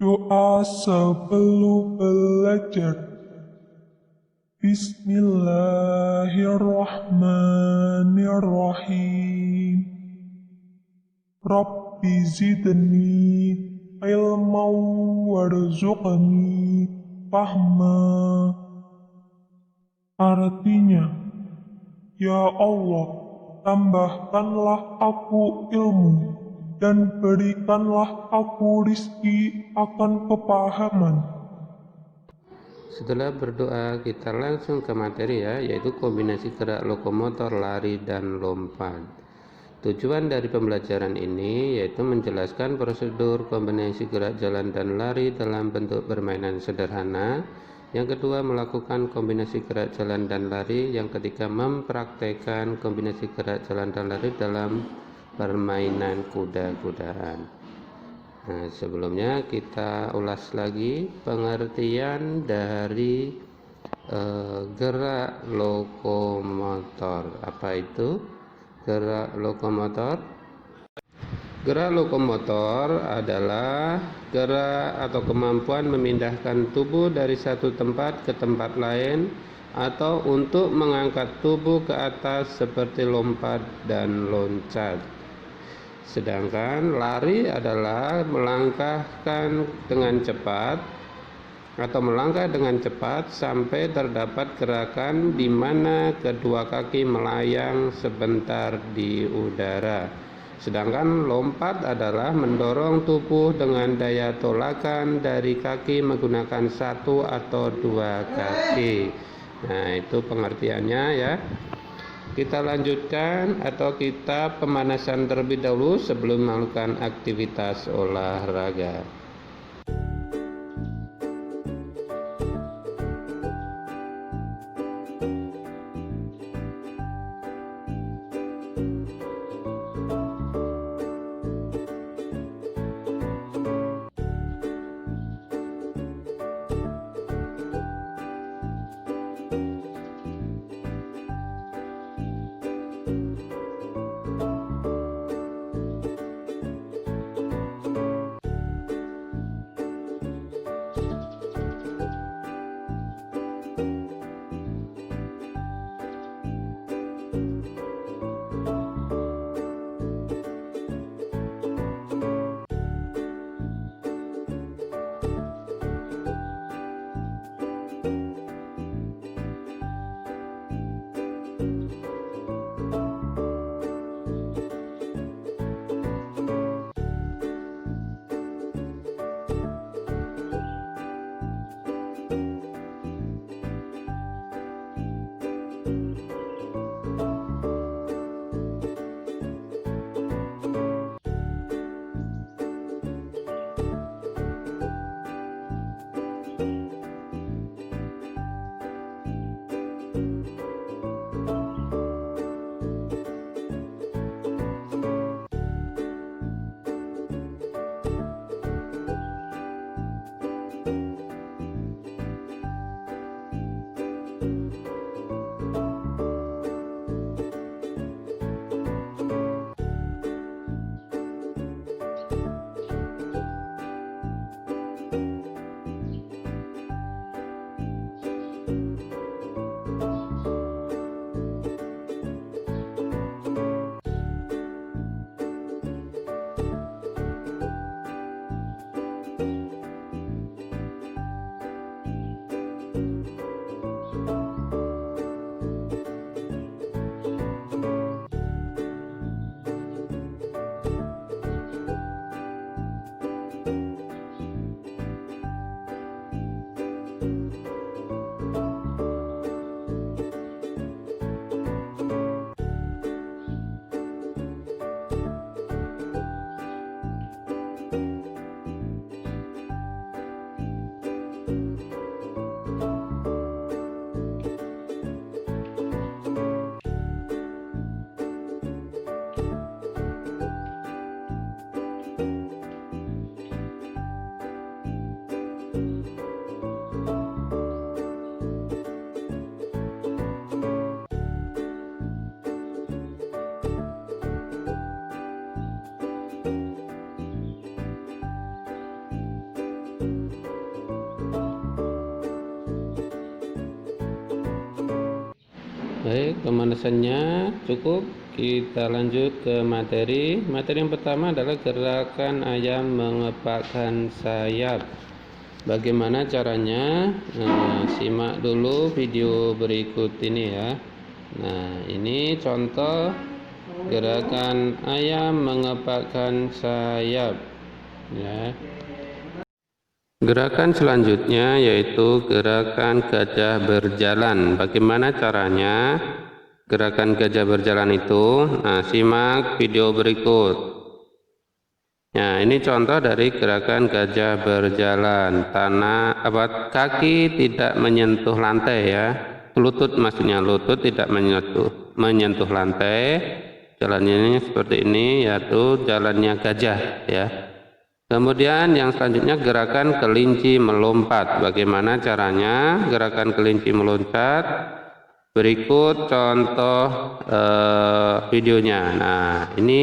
Doa sebelum belajar. Bismillahirrahmanirrahim. Rabbi zidni ilman warzuqni fahma. Artinya, ya Allah, tambahkanlah aku ilmu dan berikanlah aku rizki akan kepahaman. Setelah berdoa, kita langsung ke materi ya, yaitu kombinasi gerak lokomotor, lari, dan lompat. Tujuan dari pembelajaran ini yaitu menjelaskan prosedur kombinasi gerak jalan dan lari dalam bentuk permainan sederhana. Yang kedua, melakukan kombinasi gerak jalan dan lari. Yang ketiga, mempraktekkan kombinasi gerak jalan dan lari dalam permainan kuda-kudaan. Nah, sebelumnya kita ulas lagi pengertian dari gerak lokomotor. Apa itu gerak lokomotor? Gerak lokomotor adalah gerak atau kemampuan memindahkan tubuh dari satu tempat ke tempat lain atau untuk mengangkat tubuh ke atas seperti lompat dan loncat. Sedangkan lari adalah melangkahkan dengan cepat atau melangkah dengan cepat sampai terdapat gerakan di mana kedua kaki melayang sebentar di udara. Sedangkan lompat adalah mendorong tubuh dengan daya tolakan dari kaki menggunakan satu atau dua kaki. Nah, itu pengertiannya ya. Kita lanjutkan atau kita pemanasan terlebih dahulu sebelum melakukan aktivitas olahraga. Baik, pemanasannya cukup. Kita lanjut ke materi. Materi yang pertama adalah gerakan ayam mengepakkan sayap. Bagaimana caranya? Nah, simak dulu video berikut ini ya. Nah, ini contoh gerakan ayam mengepakkan sayap ya. Gerakan selanjutnya yaitu gerakan gajah berjalan. Bagaimana caranya gerakan gajah berjalan itu? Nah, simak video berikut. Nah, ini contoh dari gerakan gajah berjalan. Kaki tidak menyentuh lantai ya. Lutut maksudnya, lutut tidak menyentuh lantai. Jalannya seperti ini, yaitu jalannya gajah ya. Kemudian yang selanjutnya gerakan kelinci melompat. Bagaimana caranya gerakan kelinci melompat? Berikut contoh videonya. Nah, ini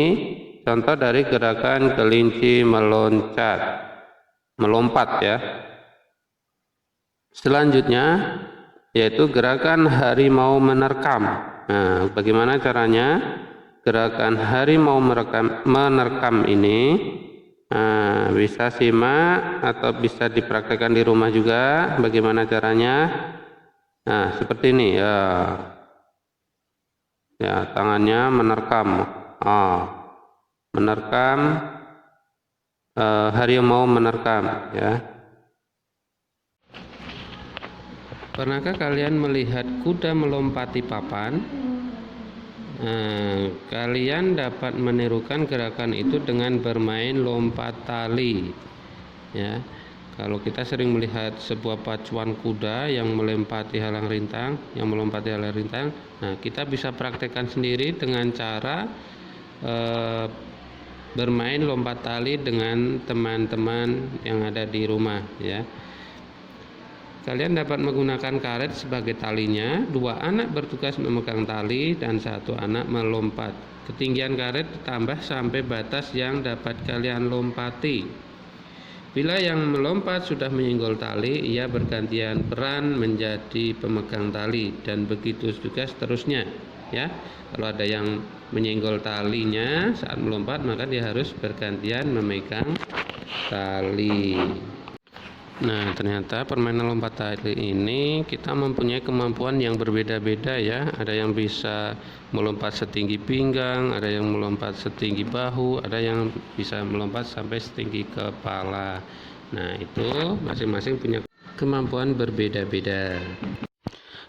contoh dari gerakan kelinci melompat ya. Selanjutnya yaitu gerakan harimau menerkam. Nah, bagaimana caranya? Gerakan harimau menerkam ini bisa simak atau bisa dipraktekkan di rumah juga. Bagaimana caranya? Nah, seperti ini ya. Ya, tangannya menerkam. Menerkam harimau menerkam ya. Pernahkah kalian melihat kuda melompati papan? Kalian dapat menirukan gerakan itu dengan bermain lompat tali ya. Kalau kita sering melihat sebuah pacuan kuda yang melompati halang rintang, nah kita bisa praktekkan sendiri dengan cara bermain lompat tali dengan teman-teman yang ada di rumah ya. Kalian dapat menggunakan karet sebagai talinya. 2 anak bertugas memegang tali dan 1 anak melompat. Ketinggian karet ditambah sampai batas yang dapat kalian lompati. Bila yang melompat sudah menyenggol tali, ia bergantian peran menjadi pemegang tali dan begitu juga seterusnya ya. Kalau ada yang menyenggol talinya saat melompat, maka dia harus bergantian memegang tali. Nah, ternyata permainan lompat tali ini kita mempunyai kemampuan yang berbeda-beda ya. Ada yang bisa melompat setinggi pinggang, ada yang melompat setinggi bahu, ada yang bisa melompat sampai setinggi kepala. Nah, itu masing-masing punya kemampuan berbeda-beda.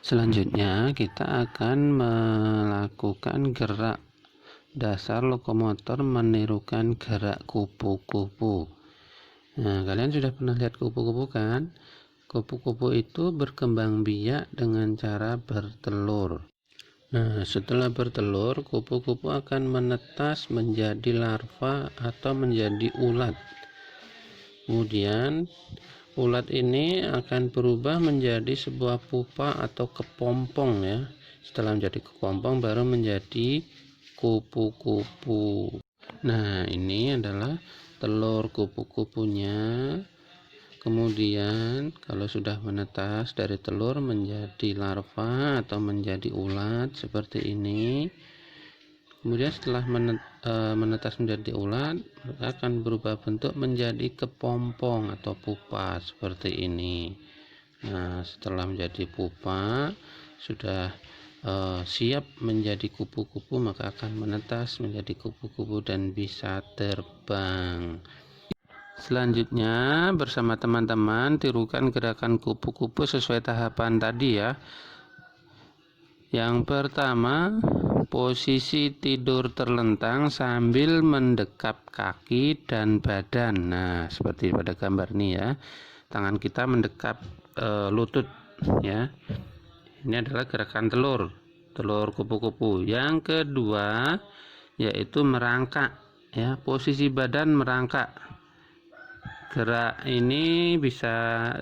Selanjutnya kita akan melakukan gerak dasar lokomotor menirukan gerak kupu-kupu. Nah, kalian sudah pernah lihat kupu-kupu kan? Kupu-kupu itu berkembang biak dengan cara bertelur. Nah, setelah bertelur, kupu-kupu akan menetas menjadi larva atau menjadi ulat. Kemudian, ulat ini akan berubah menjadi sebuah pupa atau kepompong ya. Setelah menjadi kepompong, baru menjadi kupu-kupu. Nah, ini adalah telur kupu-kupunya. Kemudian kalau sudah menetas dari telur menjadi larva atau menjadi ulat seperti ini. Kemudian setelah menetas menjadi ulat, akan berubah bentuk menjadi kepompong atau pupa seperti ini. Nah, setelah menjadi pupa sudah siap menjadi kupu-kupu, maka akan menetas menjadi kupu-kupu dan bisa terbang. Selanjutnya bersama teman-teman tirukan gerakan kupu-kupu sesuai tahapan tadi ya. Yang pertama, posisi tidur terlentang sambil mendekap kaki dan badan. Nah, seperti pada gambar ini ya. Tangan kita mendekap lutut ya. Ini adalah gerakan telur kupu-kupu. Yang kedua yaitu merangkak ya, posisi badan merangkak. Gerak ini bisa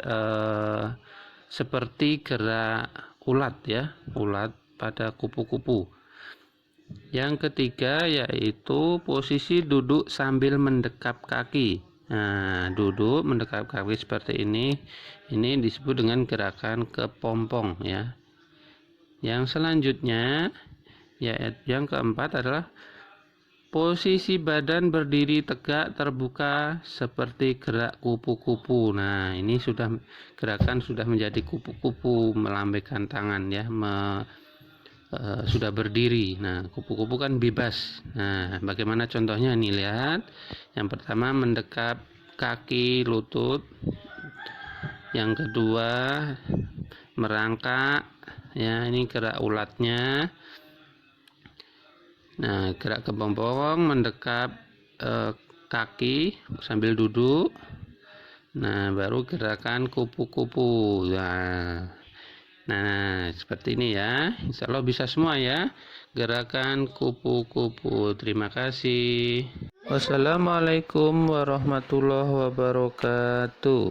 seperti gerak ulat ya, ulat pada kupu-kupu. Yang ketiga yaitu posisi duduk sambil mendekap kaki. Nah, duduk mendekap kaki seperti ini disebut dengan gerakan kepompong ya. Yang selanjutnya, yang keempat adalah posisi badan berdiri tegak terbuka seperti gerak kupu-kupu. Nah, ini gerakan sudah menjadi kupu-kupu, melambaikan tangan ya, sudah berdiri. Nah, kupu-kupu kan bebas. Nah, bagaimana contohnya nih, lihat. Yang pertama mendekap kaki lutut. Yang kedua merangkak ya, ini gerak ulatnya. Nah, gerak kepompong mendekap kaki sambil duduk. Nah, baru gerakan kupu-kupu. Nah, seperti ini ya. Insya Allah bisa semua ya. Gerakan kupu-kupu. Terima kasih. Wassalamualaikum warahmatullahi wabarakatuh.